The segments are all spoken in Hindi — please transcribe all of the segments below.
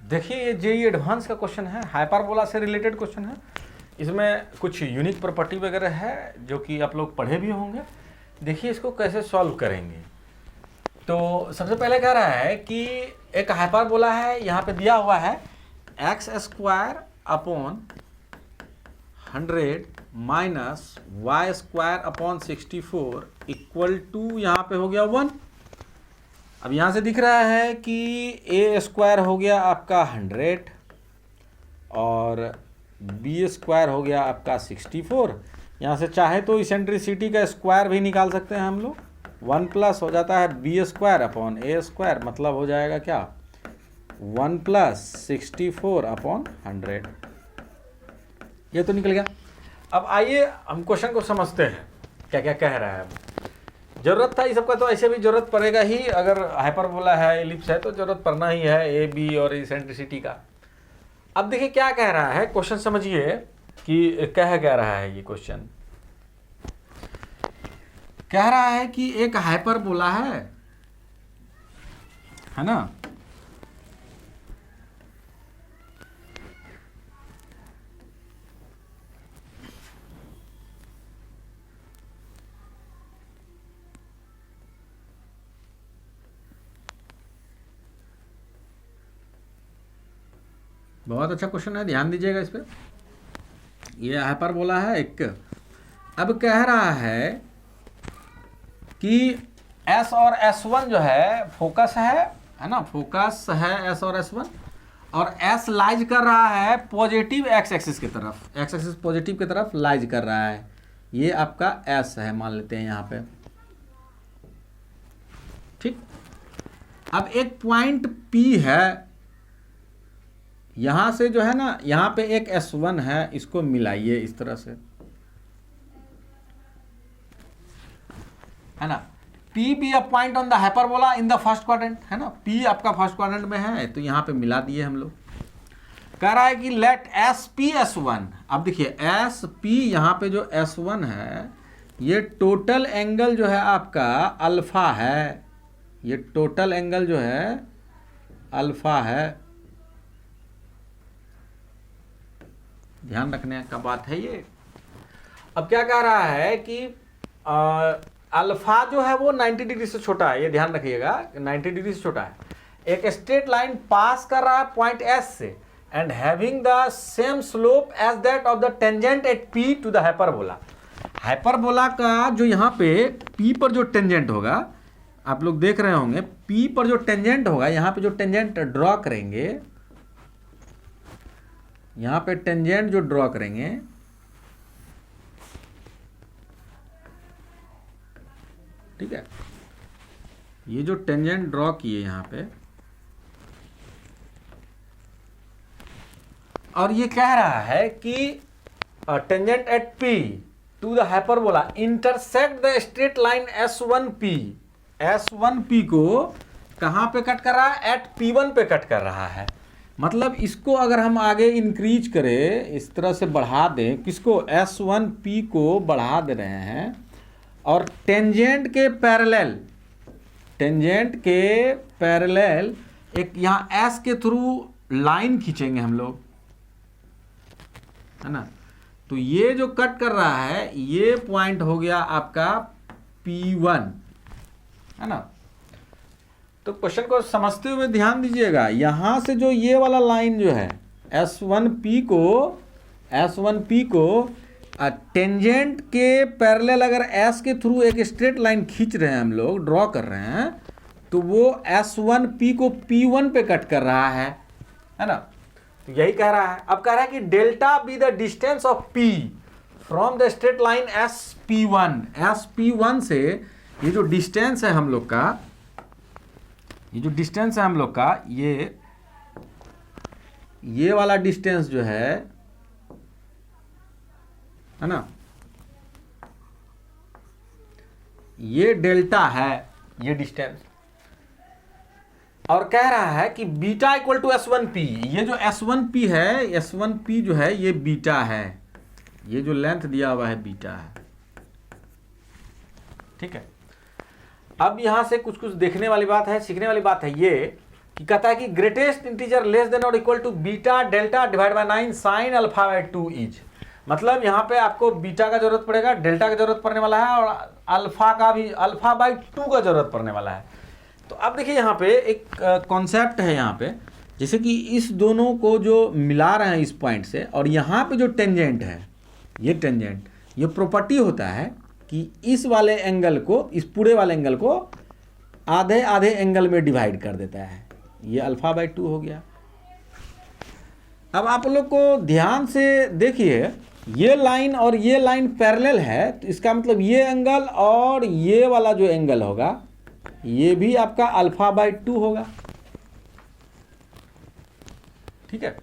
देखिए ये जेईई एडवांस का क्वेश्चन है, हाइपरबोला से रिलेटेड क्वेश्चन है। इसमें कुछ यूनिक प्रॉपर्टी वगैरह है जो कि आप लोग पढ़े भी होंगे। देखिए इसको कैसे सॉल्व करेंगे। तो सबसे पहले कह रहा है कि एक हाइपरबोला है, यहाँ पे दिया हुआ है X square upon 100 minus Y square upon 64 equal to यहाँ पे हो गया 1। अब यहाँ से दिख रहा है कि ए स्क्वायर हो गया आपका 100 और बी स्क्वायर हो गया आपका 64। यहाँ से चाहे तो इसेंट्रिसिटी का स्क्वायर भी निकाल सकते हैं हम लोग। 1 प्लस हो जाता है बी स्क्वायर अपॉन ए स्क्वायर, मतलब हो जाएगा क्या 1 प्लस 64 अपॉन 100। ये तो निकल गया। अब आइए हम क्वेश्चन को समझते हैं क्या क्या कह रहा है। जरूरत था इस सबका, तो ऐसे भी जरूरत पड़ेगा ही। अगर हाइपरबोला है, एलिप्स है, तो जरूरत पड़ना ही है ए बी और इसेंट्रिसिटी का। अब देखिए क्या कह रहा है, क्वेश्चन समझिए कि कह रहा है ये क्वेश्चन। कह रहा है कि एक हाइपरबोला है ना, बहुत अच्छा क्वेश्चन है, ध्यान दीजिएगा इस पर। ये हाइपरबोला है एक। अब कह रहा है कि S और S1 जो है फोकस है ना, फोकस है S और S1, और S लाइज कर रहा है पॉजिटिव एक्स एक्सिस की तरफ, एक्स एक्सिस पॉजिटिव की तरफ लाइज कर रहा है। ये आपका S है, मान लेते हैं यहाँ पे, ठीक। अब एक पॉइंट P है, यहां से जो है ना, यहां पे एक S1 है, इसको मिलाइए इस तरह से, है ना। P be a point on the hyperbola in the first quadrant, है ना। P आपका फर्स्ट क्वाड्रेंट में है, तो यहां पे मिला दिए हम लोग। कह रहा है कि लेट एस पी S1। अब देखिए एस पी, यहां पे जो S1 है, ये टोटल एंगल जो है आपका अल्फा है। ये टोटल एंगल जो है अल्फा है, ध्यान रखने का बात है ये। अब क्या कह रहा है कि अल्फा जो है वो 90 डिग्री से छोटा है, ये ध्यान रखिएगा, 90 डिग्री से छोटा है। एक स्ट्रेट लाइन पास कर रहा है पॉइंट S से and having the same slope as that of the tangent at P to the hyperbola. Hyperbola का जो यहाँ पे P पर जो टेंजेंट होगा, आप लोग देख रहे होंगे, P पर जो टेंजेंट होगा, यहाँ पे जो टेंजेंट ड्रॉ करेंगे, यहां पे टेंजेंट जो ड्रॉ करेंगे, ठीक है, ये जो टेंजेंट ड्रॉ किए यहां पे, और ये कह रहा है कि tangent at P to the hyperbola intersect the straight line S1P। S1P को कहां पे कट कर रहा है, एट P1 पे कट कर रहा है। मतलब इसको अगर हम आगे इंक्रीज करें, इस तरह से बढ़ा दें, किसको, S1P को बढ़ा दे रहे हैं, और टेंजेंट के पैरेलल, टेंजेंट के पैरेलल एक यहाँ S के थ्रू लाइन खींचेंगे हम लोग, है ना। तो ये जो कट कर रहा है, ये पॉइंट हो गया आपका P1, है ना। तो क्वेश्चन को समझते हुए ध्यान दीजिएगा, यहां से जो ये वाला लाइन जो है S1P को टेंजेंट के पैरेलल अगर S के थ्रू एक स्ट्रेट लाइन खींच रहे हैं हम लोग, ड्रॉ कर रहे हैं, तो वो S1P को P1 पे कट कर रहा है ना। तो यही कह रहा है। अब कह रहा है कि delta be the distance of P from the straight line SP1। SP1 से ये जो डिस्टेंस है हम लोग का, ये जो डिस्टेंस है हम लोग का, ये वाला डिस्टेंस जो है ना, ये डेल्टा है, ये डिस्टेंस। और कह रहा है कि बीटा इक्वल टू S1P। ये जो S1P है, S1P जो है ये बीटा है, ये जो लेंथ दिया हुआ है बीटा है, ठीक है। अब यहां से कुछ कुछ देखने वाली बात है, सीखने वाली बात है ये कि कहता है कि ग्रेटेस्ट इंटीजर लेस देन और equal to beta delta divide by 9 sine alpha by 2 is. मतलब यहाँ पे आपको बीटा का जरूरत पड़ेगा, डेल्टा का जरूरत पड़ने वाला है और अल्फा का भी अल्फा बाय 2 का जरूरत पड़ने वाला है। तो अब देखिए यहाँ पे एक कॉन्सेप्ट है यहाँ पे, जैसे कि इस दोनों को जो मिला रहे हैं इस पॉइंट से, और यहाँ पे जो टेंजेंट है, ये टेंजेंट, ये प्रॉपर्टी होता है कि इस वाले एंगल को, इस पूरे वाले एंगल को आधे आधे एंगल में डिवाइड कर देता है। ये अल्फा बाय 2 हो गया। अब आप लोग को ध्यान से देखिए, ये लाइन और ये लाइन पैरेलल है, तो इसका मतलब ये एंगल और ये वाला जो एंगल होगा ये भी आपका अल्फा बाय 2 होगा। ठीक है,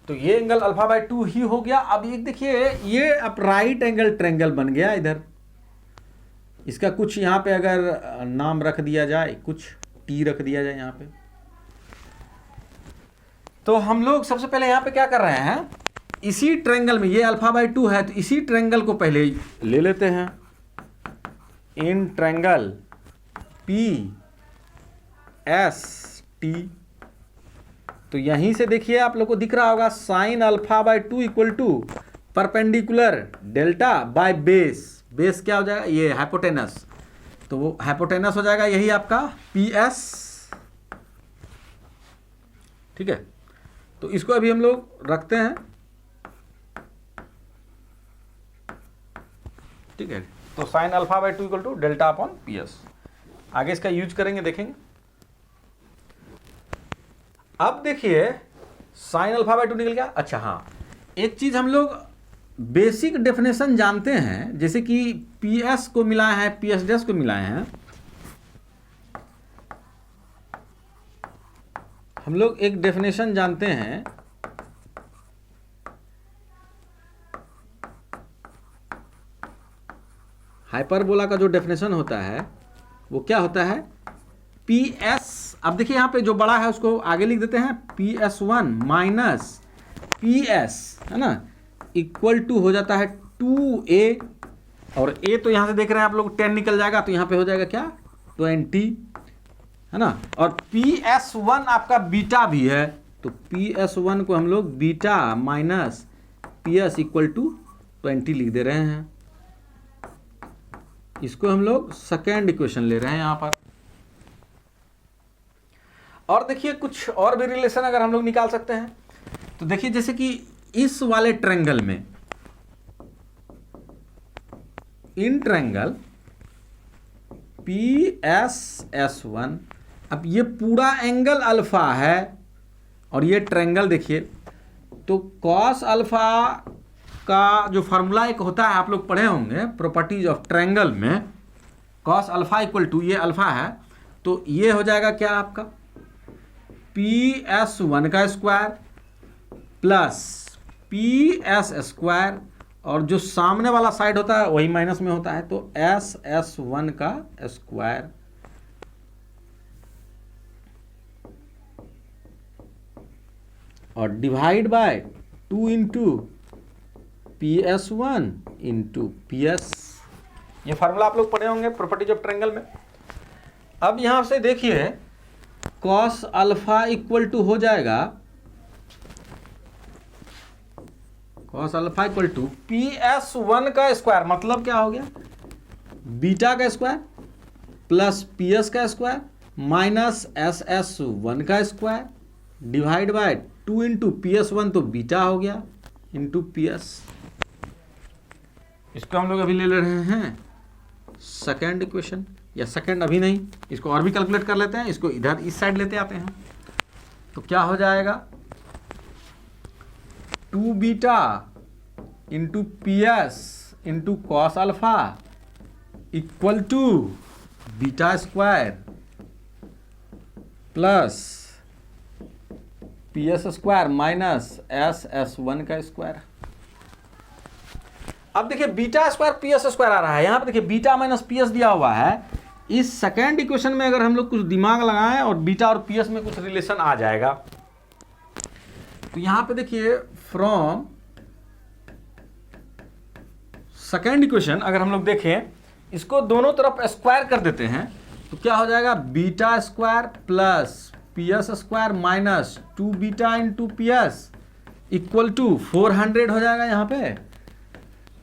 तो ये एंगल अल्फा बाय 2 ही हो गया। अब ये देखिए, ये अब राइट एंगल ट्रायंगल बन गया इधर। इसका कुछ यहाँ पे अगर नाम रख दिया जाए, कुछ टी रख दिया जाए यहाँ पे, तो हम लोग सबसे पहले यहाँ पे क्या कर रहे हैं, इसी ट्रायंगल में, ये अल्फा बाय 2 है तो इसी ट्रायंगल को पहले ले लेते हैं। In triangle P S T, तो यहीं से देखिए आप लोग को दिख रहा होगा sine alpha by 2 equal to perpendicular delta by base. Base क्या हो जाएगा, ये हाइपोटेनस, तो वो हाइपोटेनस हो जाएगा यही आपका पी एस। ठीक है, तो इसको अभी हम लोग रखते हैं। ठीक है, तो sine alpha by 2 equal to delta upon P S. आगे इसका यूज करेंगे, देखेंगे। अब देखिए साइन अल्फा बाय 2 निकल गया। अच्छा हाँ, एक चीज हम लोग बेसिक डेफिनेशन जानते हैं, जैसे कि पी एस को मिलाए हैं, पी एस डैश को मिलाए हैं, हम लोग एक डेफिनेशन जानते हैं, हाइपरबोला का जो डेफिनेशन होता है वो क्या होता है, पी एस। अब देखिए यहाँ पे जो बड़ा है उसको आगे लिख देते हैं, P S 1 minus P S, है ना, इक्वल टू हो जाता है 2a, और a तो यहाँ से देख रहे हैं आप लोग 10 निकल जाएगा, तो यहाँ पे हो जाएगा क्या, 20, है ना। और पी एस 1 आपका बीटा भी है, तो पी एस 1 को हम लोग beta minus P S equal to 20 लिख दे रहे हैं। इसको हम लोग सेकेंड इक्वेशन ले रहे हैं यहां पर। और देखिए कुछ और भी रिलेशन अगर हम लोग निकाल सकते हैं, तो देखिए जैसे कि इस वाले ट्रायंगल में, in triangle P S S 1, अब ये पूरा एंगल अल्फा है और ये ट्रायंगल देखिए, तो कॉस अल्फा का जो फार्मूला एक होता है, आप लोग पढ़े होंगे प्रॉपर्टीज ऑफ ट्रायंगल में, कॉस अल्फा इक्वल टू, ये अल्फा है तो ये हो जाएगा क्या आपका, पी एस 1 का square plus P S square, और जो सामने वाला साइड होता है वही माइनस में होता है, तो एस एस 1 का स्क्वायर और divide by 2 into P S 1 into P S. ये फार्मूला आप लोग पढ़े होंगे प्रॉपर्टीज ऑफ ट्रायंगल में। अब यहां से देखिए कॉस अल्फा इक्वल टू हो जाएगा, cos alpha equal to P S 1 का स्क्वायर, मतलब क्या हो गया, बीटा का स्क्वायर प्लस पी एस का स्क्वायर माइनस एस एस 1 का square divide by 2 into P S 1, तो बीटा हो गया इंटू पी एस। इसको हम लोग अभी ले रहे हैं सेकेंड इक्वेशन, या सेकेंड अभी नहीं, इसको और भी कैलकुलेट कर लेते हैं, इसको इधर इस साइड लेते आते हैं, तो क्या हो जाएगा, 2 beta into P S into cos alpha equal to beta square plus P S square minus S S 1 का स्क्वायर। अब देखिए beta square P S square आ रहा है, यहां पे देखिए बीटा माइनस पी एस दिया हुआ है। इस सेकेंड इक्वेशन में अगर हम लोग कुछ दिमाग लगाएं और बीटा और पी एस में कुछ रिलेशन आ जाएगा, तो यहां पे देखिए फ्रॉम सेकेंड इक्वेशन अगर हम लोग देखें, इसको दोनों तरफ स्क्वायर कर देते हैं, तो क्या हो जाएगा, beta square plus P S square minus 2 beta into P S equal to 400 हो जाएगा यहाँ पे।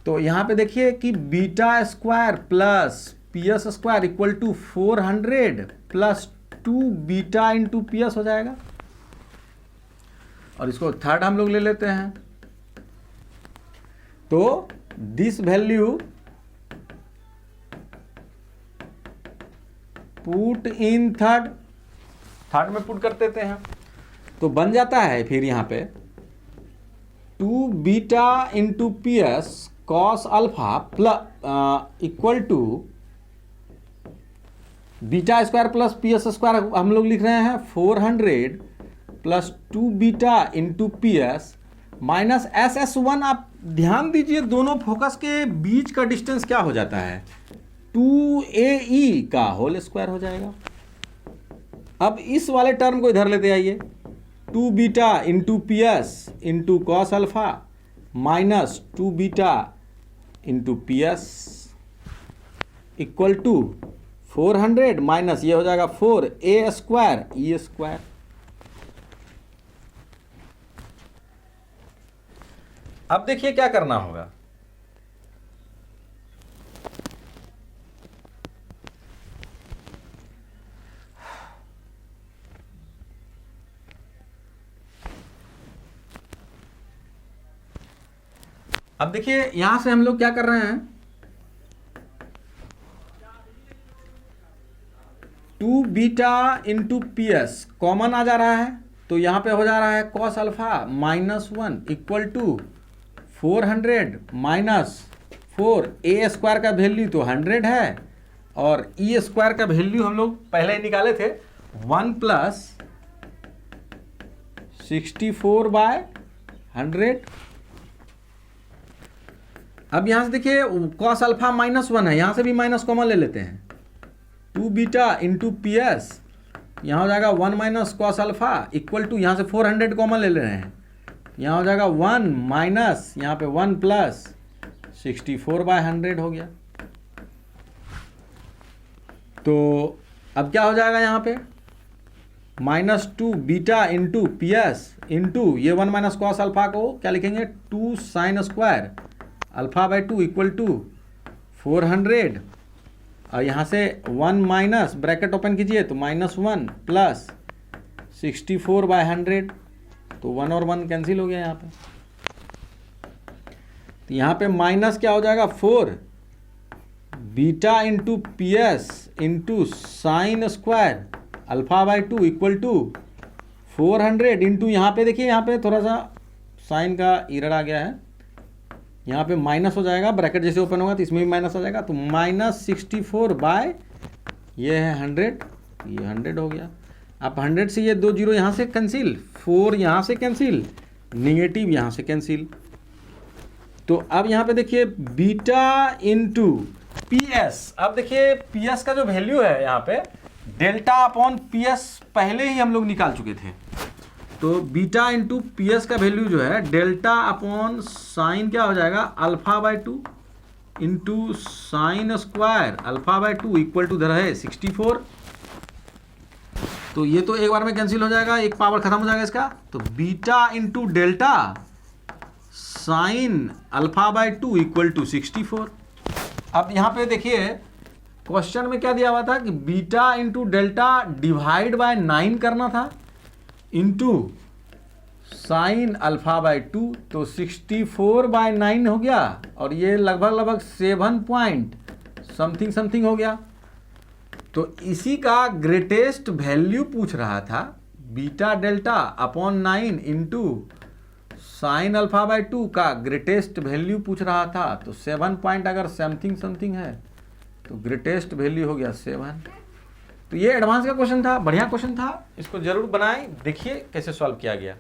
तो यहाँ पे देखिए कि beta square plus P S square equal to 400 plus 2 beta into P S हो जाएगा। और इसको थर्ड हम लोग ले लेते हैं। तो this value put in third में पुट कर देते हैं। तो बन जाता है फिर यहाँ पे 2 beta into P S cos alpha plus equal to beta square plus P S square हम लोग लिख रहे हैं 400 plus 2 beta into P S minus S S one. आप ध्यान दीजिए दोनों फोकस के बीच का डिस्टेंस क्या हो जाता है 2AE का होल स्क्वायर हो जाएगा। अब इस वाले टर्म को इधर लेते आइए 2 beta into P S into cos alpha minus 2 beta into P S equal to 400 minus ये हो जाएगा 4A स्क्वायर E स्क्वायर। अब देखिए क्या करना होगा। अब देखिए यहां से हम लोग क्या कर रहे हैं 2 beta into P S common आ जा रहा है। तो यहां पे हो जा रहा है cos alpha minus 1 equal to 400 minus 4A square का वैल्यू तो 100 है और E स्क्वायर का वैल्यू हम लोग पहले ही निकाले थे 1 प्लस 64/100। अब यहां से देखिए कॉस अल्फा माइनस 1 है, यहां से भी माइनस कॉमन ले लेते हैं 2 बीटा इंटू पी एस यहाँ हो जाएगा 1 minus cos alpha equal to यहाँ से 400 कॉमन ले रहे हैं, यहाँ हो जाएगा 1 माइनस यहाँ पे 1 प्लस 64/100 हो गया। तो अब क्या हो जाएगा यहाँ पे -2 beta into P S into ये 1 माइनस कॉस अल्फा को क्या लिखेंगे 2 sign square alpha equal to 400 और यहाँ से 1 माइनस ब्रैकेट ओपन कीजिए तो -1 प्लस 64/100 तो 1 और 1 कैंसिल हो गया यहाँ पे। तो यहाँ पे माइनस क्या हो जाएगा 4 beta into P S into sine square alpha equal to 400 into यहाँ पे देखिए यहाँ पे थोड़ा सा साइन का एरर आ गया है, यहाँ पे माइनस हो जाएगा, ब्रैकेट जैसे ओपन होगा तो इसमें भी माइनस हो जाएगा तो -64 बाय ये है 100, ये 100 हो गया। अब 100 से ये 2 जीरो यहाँ से कैंसिल, 4 यहाँ से कैंसिल, नेगेटिव यहाँ से कैंसिल। तो अब यहाँ पे देखिए बीटा इंटू पी एस। अब देखिए पी एस का जो वैल्यू है यहाँ पे डेल्टा अपॉन पी एस पहले ही हम लोग निकाल चुके थे। तो बीटा इंटू पी एस का वैल्यू जो है डेल्टा अपॉन साइन क्या हो जाएगा alpha into sine square alpha equal to है 64। तो ये तो एक बार में कैंसिल हो जाएगा, एक पावर खत्म हो जाएगा इसका। तो beta into delta sine alpha equal to 64। अब यहाँ पे देखिए क्वेश्चन में क्या दिया हुआ था कि beta into delta divide by 9 करना था इंटू साइन अल्फा/2 तो 64/9 हो गया और ये लगभग 7 पॉइंट समथिंग हो गया। तो इसी का ग्रेटेस्ट वैल्यू पूछ रहा था, beta delta upon 9 into sine alpha का ग्रेटेस्ट वैल्यू पूछ रहा था। तो 7 पॉइंट अगर समथिंग है तो ग्रेटेस्ट वैल्यू हो गया 7। तो ये एडवांस का क्वेश्चन था, बढ़िया क्वेश्चन था, इसको जरूर बनाएं, देखिए कैसे सॉल्व किया गया।